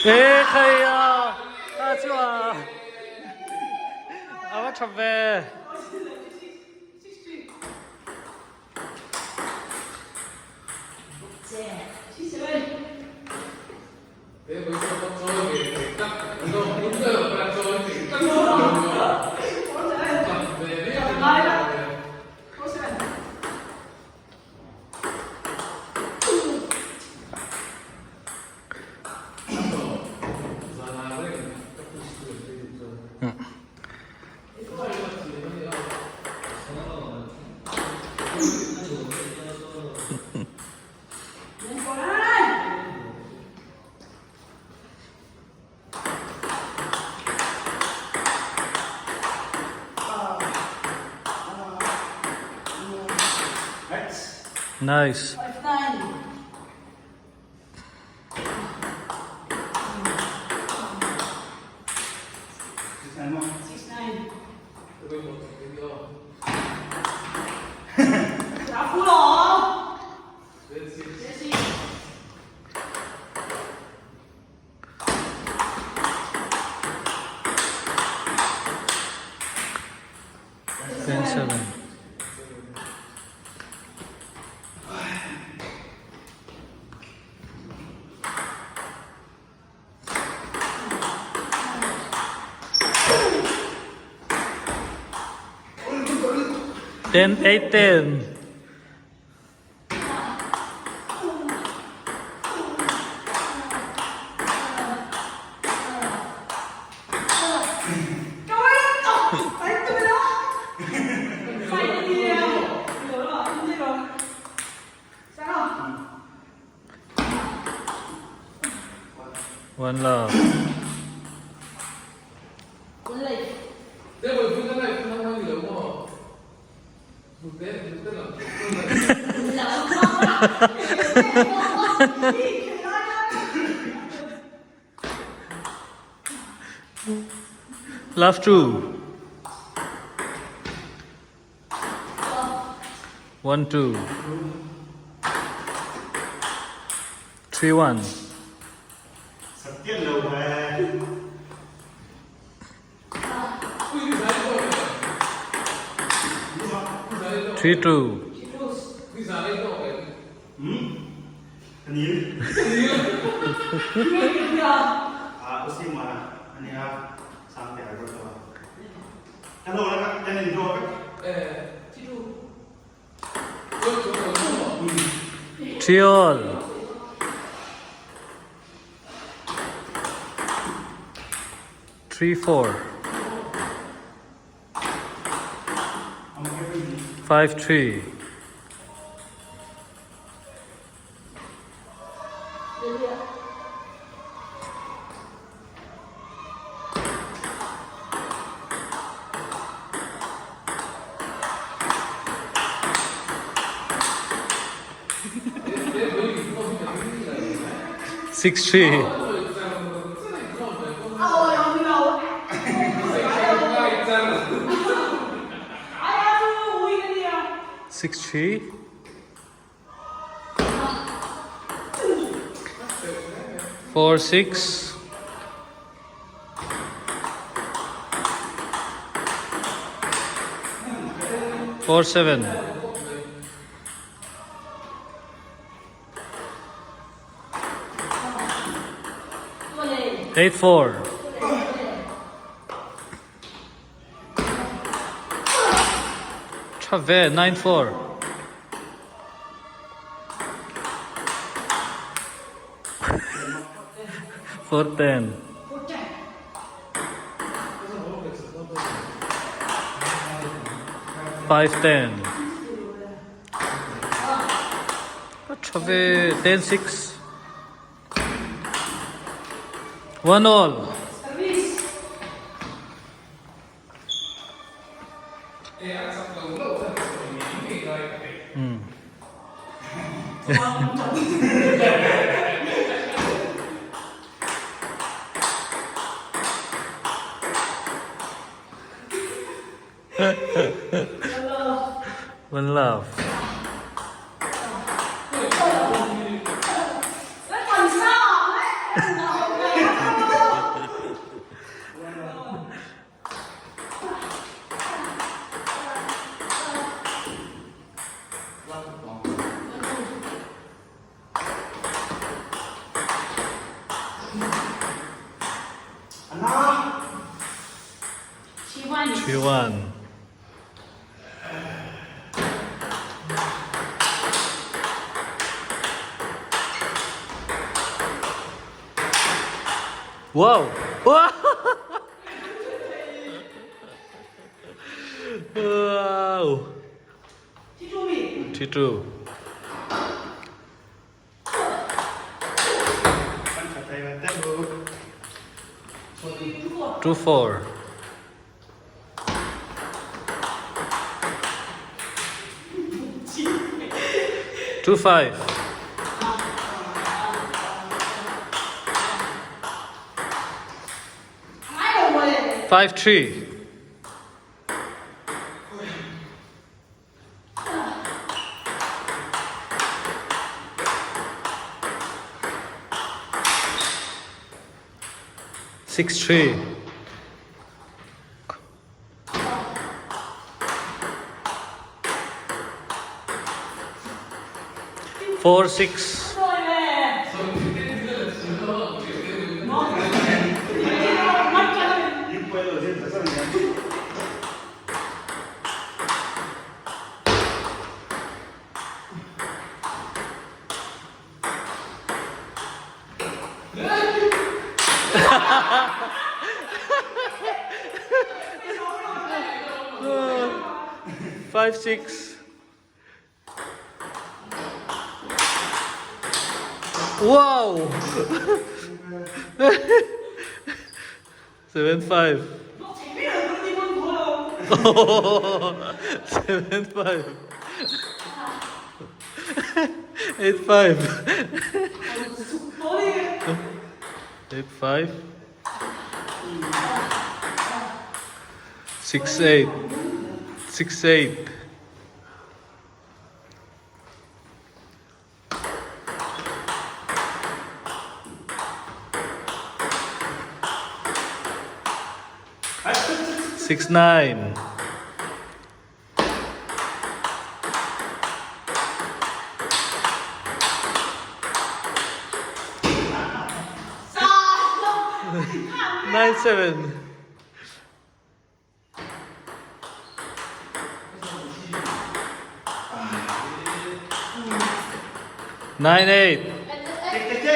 诶，可以啊，좋아. tab에. Nice. Ten seven. Ten, 8, 10. One love. Love 2. 1, 2. 3, 1. 3, 2. Usi mana? Ini sampai ada berapa? Kalau orang yang ini dua kan? 3 all. 3, 4. 5, 3. Six, 3. 6, 3. 4, 6. 4, 7. 8, 4. 9, 4. 4, 10. 5, 10. 10, 6. 1 all. One love. 하나. 7-1. 3-1. Wow! Wow! Wow! T2B. T2. 반짝하게 떼고. 2-4. 2-5. 아이고 뭐해. 5-3. 6-3. 4-6. 뭐해. 이거에도 이제 됐었네. 어, 5-6. Wow! 7-5. 너 재미를 그런 입은 거요. 7-5. 8-5. 머리. 8-5. 6-8. 6-8. 아, 6-9. 9-7. 9-8. 잭잭잭.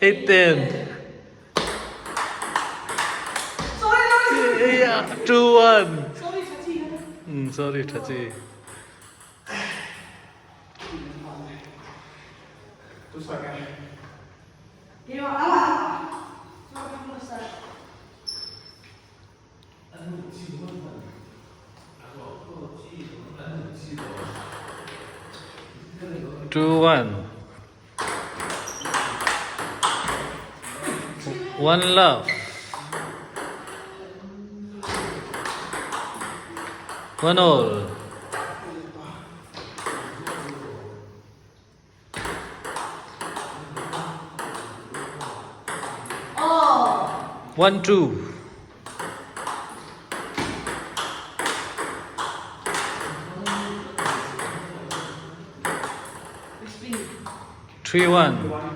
Eight ten. Yeah, 2-1. 소리 자지. Sorry, Tachi. 또 시작해. 이리 와. 나와. 저기 한번 써. 2-1. One love. 1-all. 어. 1-2. 3-1.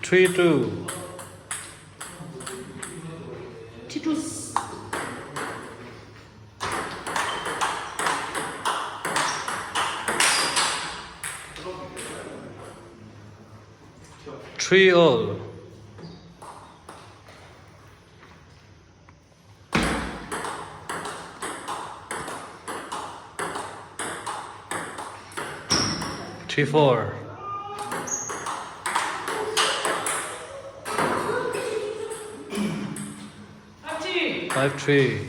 3-2. 티투스. 3-all. 3-4. 맞지? 5-3.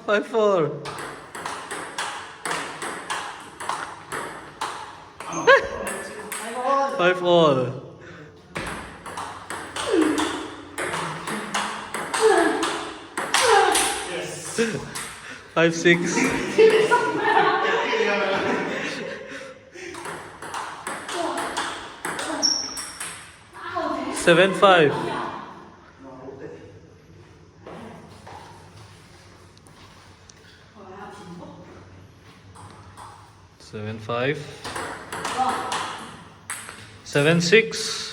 5-4. 5-all. 5-6. 7-5. 7-5. 7-6.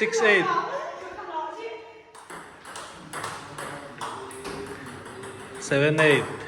6-8. 7-8.